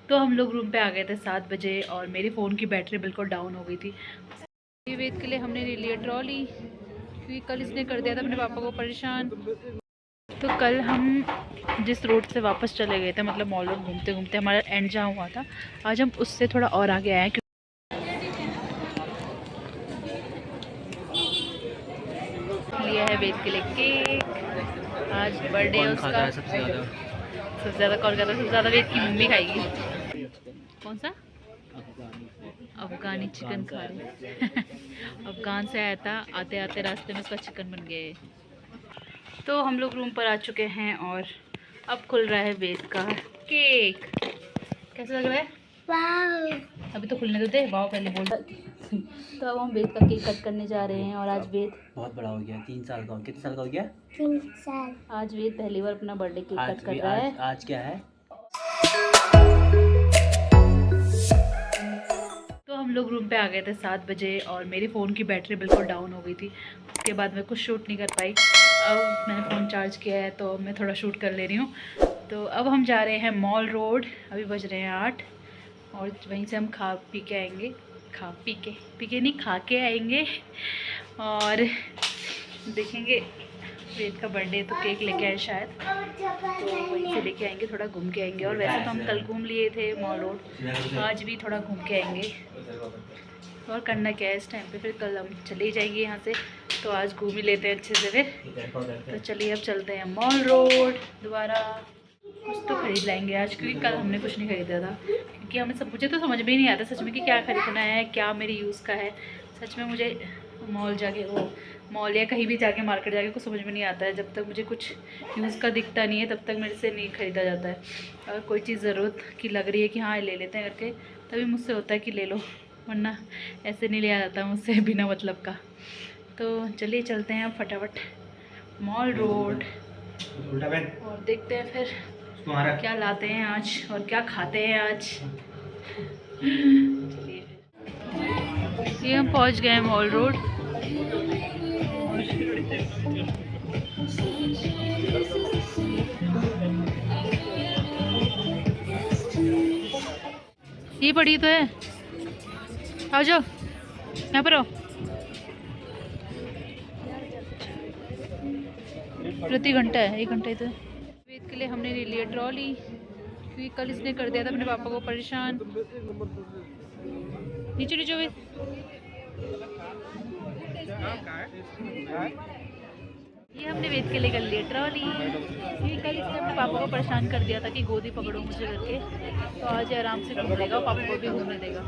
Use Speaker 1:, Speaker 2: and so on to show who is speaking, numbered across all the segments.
Speaker 1: तो हम लोग रूम पे आ गए थे 7 बजे और मेरी फ़ोन की बैटरी बिल्कुल डाउन हो गई थी। वेद के लिए हमने ले लिया ट्रॉली, क्योंकि कल इसने कर दिया था अपने पापा को परेशान। तो कल हम जिस रोड से वापस चले गए थे, मतलब मॉल रोड घूमते घूमते हमारा एंड जहाँ हुआ था, आज हम उससे थोड़ा और आगे आए हैं। लिया है वेद के लिए केक, आज बर्थडे है उसका। सबसे ज़्यादा कौन खाता है? सबसे ज़्यादा वेद की मम्मी खाएगी। कौन सा? अफगानी चिकन खा रहे अफगान से आया था, आते आते रास्ते में उसका चिकन बन गया है। तो हम लोग रूम पर आ चुके हैं और अब खुल रहा है वेद का केक। कैसा लग रहा है? वाह। अभी तो खुलने दे, वाह पहले बोल। तो अब हम वेद का केक कट करने जा रहे हैं और आज वेद
Speaker 2: बहुत बड़ा हो गया, 3 साल का। कितने साल का हो गया?
Speaker 1: 3 साल। आज वेद पहली बार अपना बर्थडे केक कट कर रहा है।
Speaker 2: आज क्या है?
Speaker 1: तो हम लोग रूम पे आ गए थे 7 बजे और मेरी फ़ोन की बैटरी बिल्कुल डाउन हो गई थी। उसके बाद मैं कुछ शूट नहीं कर पाई। अब मैंने फ़ोन चार्ज किया है तो मैं थोड़ा शूट कर ले रही हूँ। तो अब हम जा रहे हैं मॉल रोड, अभी बज रहे हैं 8 और वहीं से हम खा पी के आएंगे। पी के नहीं, खा के आएंगे और देखेंगे। वेद का बर्थडे तो केक लेके आए शायद, तो वहीं से लेके आएंगे, थोड़ा घूम के आएंगे। और वैसे तो हम कल घूम लिए थे मॉल रोड, आज भी थोड़ा घूम के आएंगे। और करना क्या है इस टाइम पे, फिर कल हम चले ही जाएंगे यहाँ से, तो आज घूम ही लेते हैं अच्छे से फिर। तो चलिए अब चलते हैं मॉल रोड दोबारा। कुछ तो खरीद लाएंगे आज, क्योंकि कल हमने कुछ नहीं खरीदा था। क्योंकि हमें सब, मुझे तो समझ में ही नहीं आता सच में कि क्या खरीदना है, क्या मेरे यूज़ का है। सच में मुझे मॉल जाके, वो मॉल या कहीं भी जाके, मार्केट जाके कुछ समझ में नहीं आता है। जब तक मुझे कुछ यूज़ का दिखता नहीं है तब तक मेरे से नहीं ख़रीदा जाता है। अगर कोई चीज़ ज़रूरत की लग रही है कि हाँ ले लेते हैं करके, तभी मुझसे होता है कि ले लो, वरना ऐसे नहीं लिया जाता मुझसे बिना मतलब का। तो चलिए चलते हैं अब फटाफट मॉल रोड और देखते हैं फिर क्या लाते हैं आज और क्या खाते हैं आज। ये हम पहुंच गए हैं मॉल रोड। ये पड़ी तो है, आ जाओ यहाँ पर आओ। प्रति घंटा है, 1 घंटा ही तो है। वेद के लिए हमने ले लिया ट्रॉली, क्योंकि कल इसने कर दिया था अपने पापा को परेशान। नीचे नीचे वेद। ये हमने वेद के लिए कर लिया ट्रॉली, क्योंकि कल इसने अपने पापा को परेशान कर दिया था कि गोदी पकड़ो मुझे करके। तो आज आराम से घूम लेगा, पापा को भी घूमने देगा,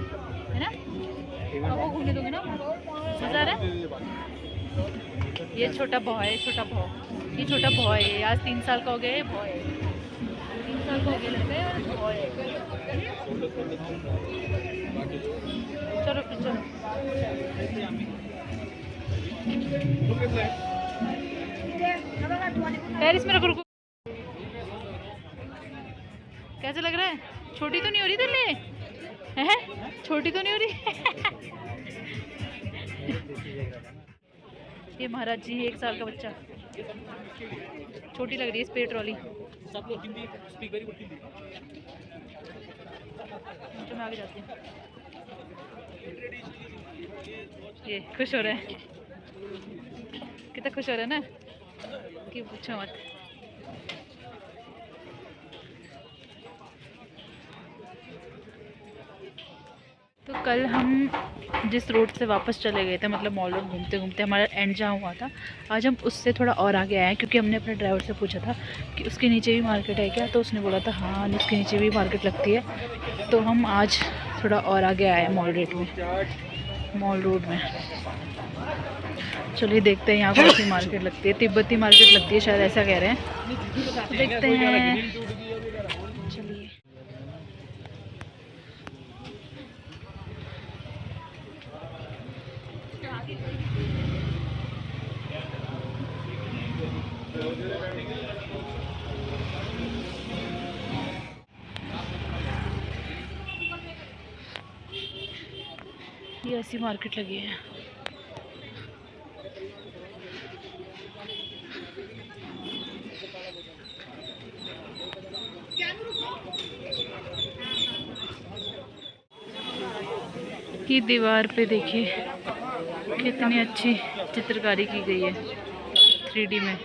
Speaker 1: है ना? पापा को घूमने दोगे ना? मज़ा आ रहा है? ये छोटा भौ है, छोटा भौ। ये छोटा भौ है, आज 3 साल का हो गया है। भौ है, 3 साल का हो गया लगता है और भौ है। चलो फिर चलो। पेरिस में रुको। कैसे लग रहा है? छोटी तो नहीं हो रही तेरे हैं? छोटी तो नहीं हो रही? ये महाराज जी 1 साल का बच्चा, छोटी लग रही है इस पे ट्रॉली। मैं आगे जाती हूँ। ये खुश हो रहा है, कितना खुश हो रहा है ना कि पूछो मत। तो कल हम जिस रोड से वापस चले गए थे, मतलब मॉल रोड घूमते घूमते हमारा एंड जहाँ हुआ था, आज हम उससे थोड़ा और आगे आए हैं। क्योंकि हमने अपने ड्राइवर से पूछा था कि उसके नीचे भी मार्केट है क्या, तो उसने बोला था हाँ उसके नीचे भी मार्केट लगती है। तो हम आज थोड़ा और आगे आए हैं मॉल रोड में। चलिए देखते हैं यहाँ कौन सी मार्केट लगती है। तिब्बती मार्केट लगती है शायद, ऐसा कह रहे हैं। देखते हैं, चलिए। ये ऐसी मार्केट लगी है। की दीवार पे देखिए कितनी अच्छी चित्रकारी की गई है 3D में।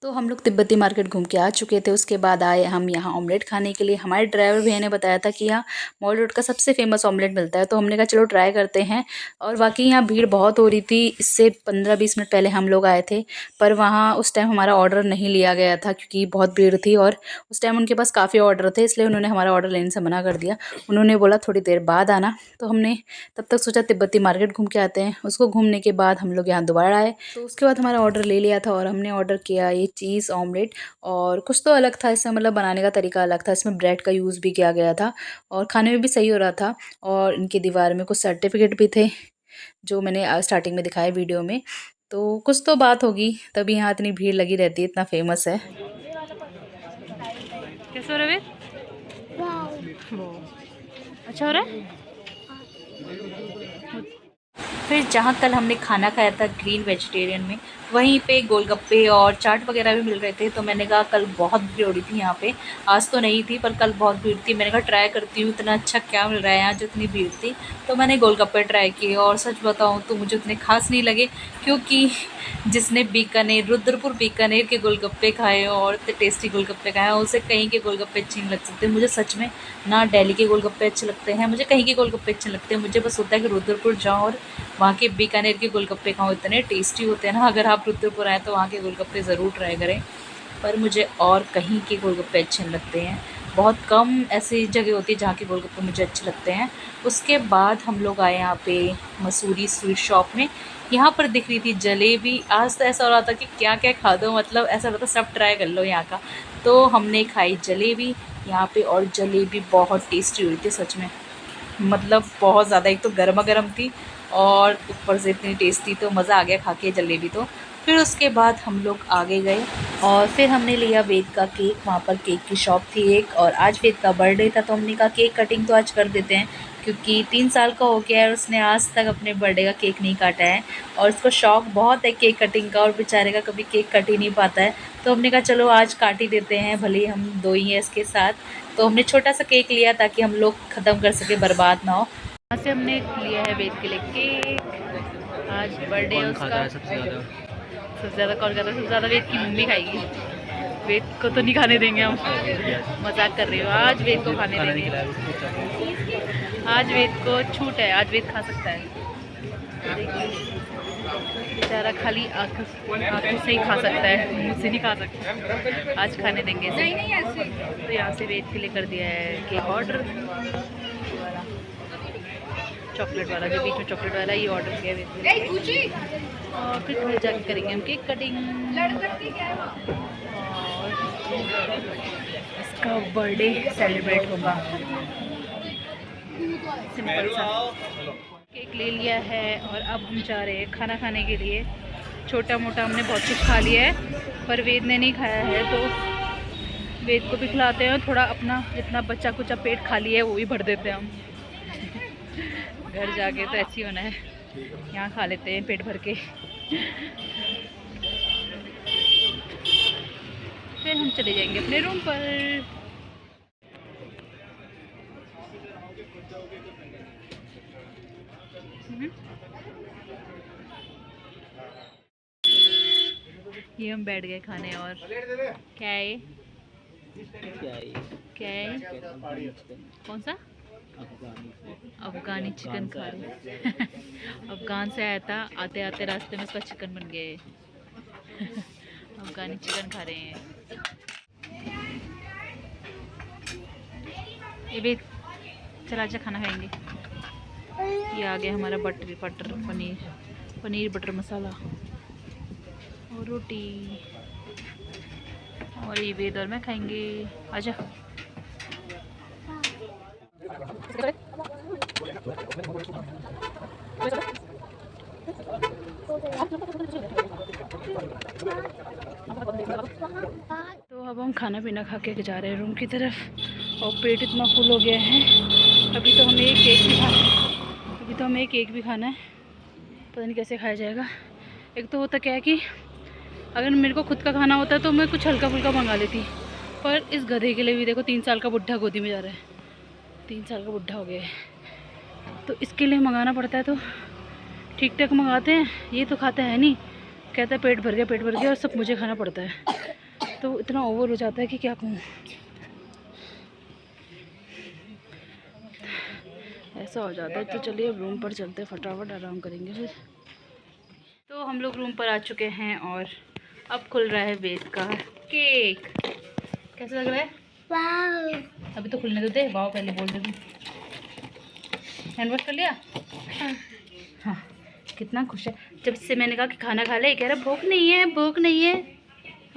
Speaker 1: तो हम लोग तिब्बती मार्केट घूम के आ चुके थे। उसके बाद आए हम यहाँ ऑमलेट खाने के लिए। हमारे ड्राइवर भैया ने बताया था कि यहाँ मॉल रोड का सबसे फेमस ऑमलेट मिलता है, तो हमने कहा चलो ट्राई करते हैं। और वाकई यहाँ भीड़ बहुत हो रही थी। इससे 15-20 मिनट पहले हम लोग आए थे, पर वहाँ उस टाइम हमारा ऑर्डर नहीं लिया गया था क्योंकि बहुत भीड़ थी और उस टाइम उनके पास काफ़ी ऑर्डर थे, इसलिए उन्होंने हमारा ऑर्डर लेने से मना कर दिया। उन्होंने बोला थोड़ी देर बाद आना, तो हमने तब तक सोचा तिब्बती मार्केट घूम के आते हैं। उसको घूमने के बाद हम लोग यहाँ दोबारा आए, तो उसके बाद हमारा ऑर्डर ले लिया था और हमने ऑर्डर किया ये चीज़ ऑमलेट। और कुछ तो अलग था इसमें, मतलब बनाने का तरीका अलग था। इसमें ब्रेड का यूज़ भी किया गया था और खाने में भी सही हो रहा था। और इनकी दीवार में कुछ सर्टिफिकेट भी थे जो मैंने स्टार्टिंग में दिखाए वीडियो में। तो कुछ तो बात होगी तभी यहाँ इतनी भीड़ लगी रहती है, इतना फेमस है। कैसे हो रहा है? अच्छा हो रहा है। फिर जहाँ कल हमने खाना खाया था ग्रीन वेजिटेरियन में, वहीं पे गोलगप्पे और चाट वगैरह भी मिल रहे थे। तो मैंने कहा कल बहुत भीड़ हो रही थी यहाँ पे, आज तो नहीं थी पर कल बहुत भीड़ थी। मैंने कहा ट्राई करती हूँ इतना अच्छा क्या मिल रहा है यहाँ जो इतनी भीड़ थी। तो मैंने गोलगप्पे ट्राई किए और सच बताऊँ तो मुझे उतने खास नहीं लगे, क्योंकि जिसने बीकानेर रुद्रपुर बीकानेर के गोलगप्पे खाए और इतने टेस्टी गोलगप्पे खाए उसे कहीं के गोलगप्पे अच्छे नहीं लग सकते। मुझे सच में ना दिल्ली के गोलगप्पे अच्छे लगते हैं, मुझे कहीं के गोलगप्पे अच्छे लगते हैं। मुझे बस होता है कि रुद्रपुर जाऊँ और वहाँ के बीकानेर के गोलगप्पे खाऊँ, इतने टेस्टी होते हैं ना। अगर आप रुद्रपुर आए तो वहाँ के गोलगप्पे ज़रूर ट्राई करें। पर मुझे और कहीं के गोलगप्पे अच्छे नहीं लगते हैं। बहुत कम ऐसी जगह होती है जहाँ के गोलगप्पे मुझे अच्छे लगते हैं। उसके बाद हम लोग आए यहाँ पे मसूरी स्वीट शॉप में। यहाँ पर दिख रही थी जलेबी। आज तो ऐसा हो रहा था कि क्या क्या खा दो, मतलब ऐसा हो रहा था सब ट्राई कर लो यहाँ का। तो हमने खाई जलेबी यहाँ पे और जलेबी बहुत टेस्टी हुई थी सच में, मतलब बहुत ज़्यादा। एक तो गर्मा गर्म थी और ऊपर से इतनी टेस्टी, तो मज़ा आ गया खा के जलेबी तो। फिर उसके बाद हम लोग आगे गए और फिर हमने लिया वेद का केक। वहाँ पर केक की शॉप थी एक, और आज वेद का बर्थडे था तो हमने कहा केक कटिंग तो आज कर देते हैं, क्योंकि 3 साल का हो गया है और उसने आज तक अपने बर्थडे का केक नहीं काटा है और उसको शौक़ बहुत है केक कटिंग का, और बेचारे का कभी केक कट ही नहीं पाता है। तो हमने कहा चलो आज काट ही देते हैं, भले ही हम दो ही हैं इसके साथ। तो हमने छोटा सा केक लिया ताकि हम लोग ख़त्म कर सके, बर्बाद ना हो। यहाँ से हमने लिया है वेद के लिए केक। आज बर्थडे है उसका। सबसे ज़्यादा कौन खाता है? सबसे ज़्यादा वेद की मम्मी खाएगी। वेद को तो नहीं खाने देंगे हम, मजाक कर रही हो। आज वेद को खाने देंगे, आज वेद को छूट है, आज वेद खा सकता है। बेचारा खाली आँखों से ही खा सकता है, मुँह से नहीं खा सकता। आज खाने देंगे इसे। तो यहाँ से वेद के लिए कर दिया है केक ऑर्डर, चॉकलेट वाला, जो बीच में चॉकलेट वाला ये ऑर्डर किया वेद के लिए। और फिर घर जाके करेंगे हम केक कटिंग और इसका बर्थडे सेलिब्रेट होगा। सिंपल सा केक ले लिया है और अब हम जा रहे हैं खाना खाने के लिए। छोटा मोटा हमने बहुत कुछ खा लिया है पर वेद ने नहीं खाया है, तो वेद को भी खिलाते हैं। थोड़ा अपना जितना बच्चा कुचा पेट खाली है वो भी भर देते हैं हम। घर जाके तो ऐसे ही होना है, यहाँ खा लेते हैं पेट भर के। फिर हम चले जाएंगे अपने रूम पर। ये हम बैठ गए खाने और क्या है ये?
Speaker 2: क्या है ये?
Speaker 1: क्या है ये?
Speaker 2: अफगानी चिकन।
Speaker 1: कौन सा? अफगानी चिकन खा
Speaker 2: अफगान
Speaker 1: रहे हैं। अफगान से आया था, आते आते रास्ते में उसका चिकन बन गया है। अफगानी चिकन खा रहे हैं। ये भी चला जा खाना खाएंगे। ये आ गया हमारा बटर पनीर बटर मसाला और रोटी, और ये वेद और मैं खाएंगे। आजा। तो अब हम खाना पीना खा के जा रहे हैं रूम की तरफ, और पेट इतना फुल हो गया है। अभी तो हमें एक केक भी खाना है। पता नहीं कैसे खाया जाएगा। एक तो होता क्या है कि अगर मेरे को खुद का खाना होता तो मैं कुछ हल्का फुल्का मंगा लेती, पर इस गधे के लिए भी देखो 3 साल का बुढ़ा गोदी में जा रहा है। 3 साल का बुढ़ा हो गया है, तो इसके लिए मंगाना पड़ता है। तो ठीक ठाक मंगाते हैं, ये तो खाता है नहीं, कहता है पेट भर गया, और सब मुझे खाना पड़ता है। तो इतना ओवर हो जाता है कि क्या कहूँ। ऐसा हो जाता है। तो चलिए अब रूम पर चलते, फटाफट आराम करेंगे फिर। तो हम लोग रूम पर आ चुके हैं और अब खुल रहा है वेद का केक। कैसा लग रहा है? वाह। अभी तो खुलने दो, दे वाह पहले बोल दे। हैंड वॉश कर लिया? हाँ। कितना खुश है। जब से मैंने कहा कि खाना खा ले, कह रहा भूख नहीं है।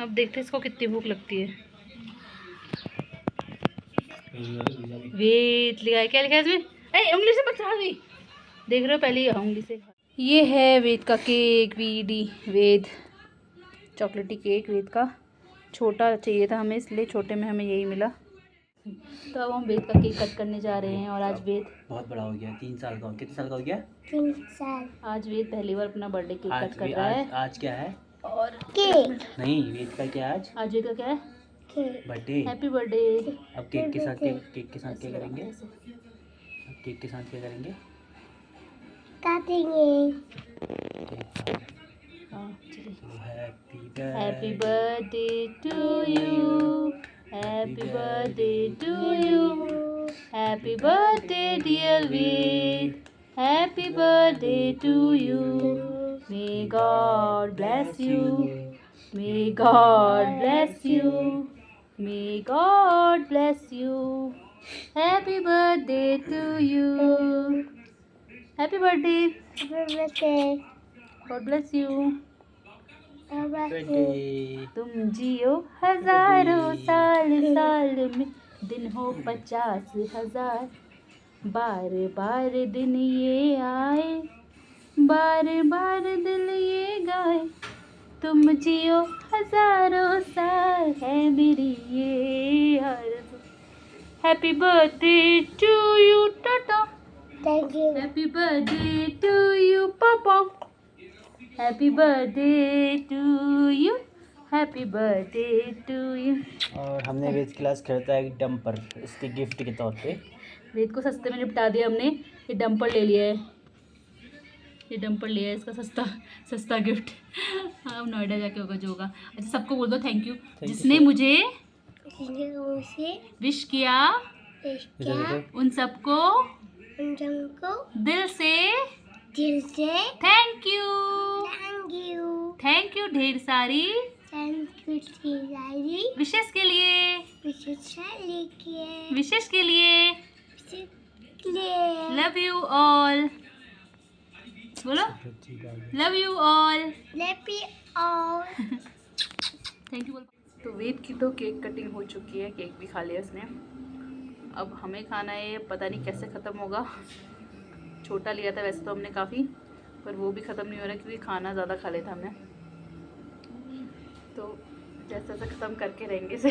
Speaker 1: अब देखते हैं इसको कितनी भूख लगती है। वेद लिखा है, क्या लिखा है इसमें? उंगली से बचा दी, देख रहे हो? पहले उंगली से। ये है वेद का केक। वेद चॉकलेटी केक वेद का। छोटा चाहिए था हमें, इसलिए छोटे में हमें यही मिला। तो अब हम वेद का केक कट करने जा रहे हैं। और आज वेद
Speaker 2: बहुत बड़ा हो गया, 3 साल का। कितने साल का हो गया?
Speaker 3: 3 साल।
Speaker 1: आज वेद पहली बार अपना बर्थडे केक कट कर रहा है।
Speaker 2: आज क्या है?
Speaker 3: और केक
Speaker 2: नहीं, वेद का क्या आज?
Speaker 1: आज वेद का क्या है?
Speaker 2: बर्थडे।
Speaker 1: Happy birthday.
Speaker 2: अब केक के साथ क्या करेंगे? अब केक के साथ क्या करेंगे?
Speaker 3: काटेंगे।
Speaker 1: Happy birthday to you, happy birthday to you, happy birthday dear Ved, happy birthday to you. May God bless you, may God bless you, may God bless you. Happy birthday to you, happy birthday, God bless you. तुम जियो हजारों साल में, दिन हो 50,000, बार दिन ये आए, बार दिल ये गाए। तुम जियो हजारों साल, है मेरी ये आरज़ू। हैप्पी बर्थडे टू यू टाटा।
Speaker 3: Thank you.
Speaker 1: Happy birthday to you papa, happy birthday to you, happy birthday to you.
Speaker 2: और हमने वेद क्लास खरीदा है डंपर, इसके गिफ्ट के तौर पे।
Speaker 1: वेद को सस्ते में निपटा दिया हमने। ये डंपर ले लिया है, इसका सस्ता गिफ्ट। हाँ, नोएडा जाके होगा जो होगा। अच्छा, सबको बोल दो थैंक यू जिसने मुझे विश किया। उन सबको दिल से थैंक यू ढेर सारी विशेष के लिए। लव यू ऑल, बोलो love you all. Thank you. तो वेद की तो केक कटिंग हो चुकी है, केक भी खा लिया उसने। अब हमें खाना है, पता नहीं कैसे ख़त्म होगा। छोटा लिया था वैसे तो हमने काफ़ी, पर वो भी ख़त्म नहीं हो रहा क्योंकि खाना ज़्यादा खा लिया था हमने। तो जैसे जैसे ख़त्म करके रहेंगे से।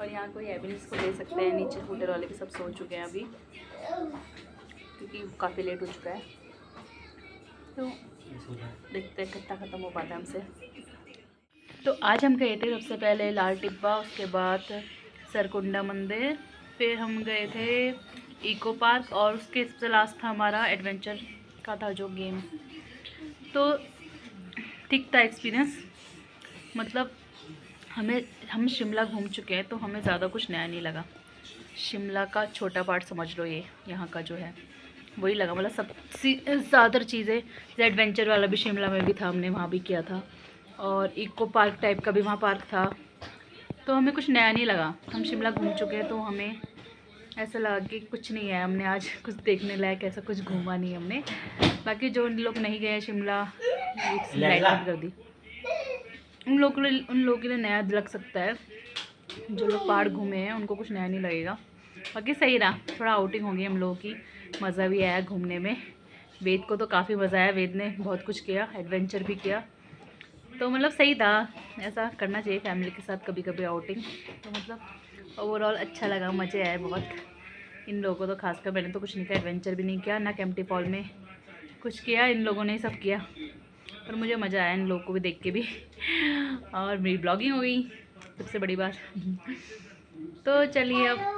Speaker 1: और यहाँ कोई एविडेंस को ले सकते हैं, नीचे होटल वाले भी सब सो चुके हैं अभी क्योंकि काफ़ी लेट हो चुका है। तो देखते हैं कितना ख़त्म हो पाता है हमसे। तो आज हम गए थे सबसे पहले लाल टिब्बा, उसके बाद सरकुंडा मंदिर, फिर हम गए थे इको पार्क, और उसके सबसे लास्ट था हमारा एडवेंचर का था जो गेम। तो ठीक था एक्सपीरियंस। मतलब हम शिमला घूम चुके हैं तो हमें ज़्यादा कुछ नया नहीं लगा। शिमला का छोटा पार्ट समझ लो, ये यहाँ का जो है वही लगा। मतलब सब ज़्यादातर चीज़ें, जैसे एडवेंचर वाला भी शिमला में भी था, हमने वहाँ भी किया था, और इको पार्क टाइप का भी वहाँ पार्क था, तो हमें कुछ नया नहीं लगा। हम शिमला घूम चुके हैं तो हमें ऐसा लगा कि कुछ नहीं है, हमने आज कुछ देखने लायक ऐसा कुछ घूमा नहीं हमने। बाकी जो लोग नहीं गए शिमला, लाइट कर दी, उन लोगों के लिए नया लग सकता है। जो लोग पहाड़ घूमे हैं उनको कुछ नया नहीं लगेगा। बाकी सही रहा, थोड़ा आउटिंग हो गई हम लोगों की, मज़ा भी आया घूमने में। वेद को तो काफ़ी मज़ा आया, वेद ने बहुत कुछ किया, एडवेंचर भी किया, तो मतलब सही था। ऐसा करना चाहिए फैमिली के साथ कभी कभी आउटिंग, तो मतलब ओवरऑल अच्छा लगा, मज़े आए बहुत। इन लोगों को तो खासकर, मैंने तो कुछ नहीं किया, एडवेंचर भी नहीं किया, ना केम्प्टी फॉल में कुछ किया, इन लोगों ने ही सब किया, पर मुझे मज़ा आया इन लोगों को भी देख के भी। और मेरी ब्लॉगिंग हो गई, सबसे बड़ी बात। तो चलिए अब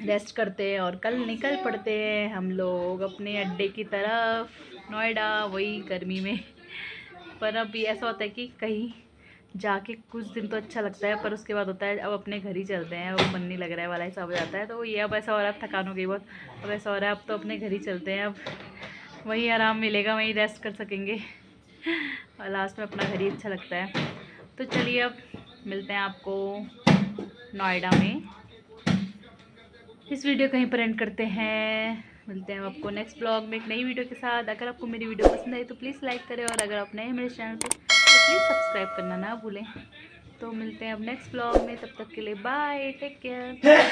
Speaker 1: रेस्ट करते हैं और कल निकल पड़ते हैं हम लोग अपने अड्डे की तरफ, नोएडा, वही गर्मी में। पर अब ये ऐसा होता है कि कहीं जाके कुछ दिन तो अच्छा लगता है, पर उसके बाद होता है अब अपने घर ही चलते हैं, अब मन नहीं लग रहा है वाला हिसाब हो जाता है। तो ये अब ऐसा हो रहा है, थकान हो गई बहुत, अब ऐसा हो रहा है अब तो अपने घर ही चलते हैं, अब वहीं आराम मिलेगा, वहीं रेस्ट कर सकेंगे, और लास्ट में अपना घर ही अच्छा लगता है। तो चलिए अब मिलते हैं आपको नोएडा में। इस वीडियो कहीं पर एंड करते हैं, मिलते हैं आपको नेक्स्ट ब्लॉग में एक नई वीडियो के साथ। अगर आपको मेरी वीडियो पसंद आई तो प्लीज़ लाइक करें, और अगर आप नए हैं मेरे चैनल पे तो प्लीज़ सब्सक्राइब करना ना भूलें। तो मिलते हैं अब नेक्स्ट ब्लॉग में, तब तक के लिए बाय, टेक केयर।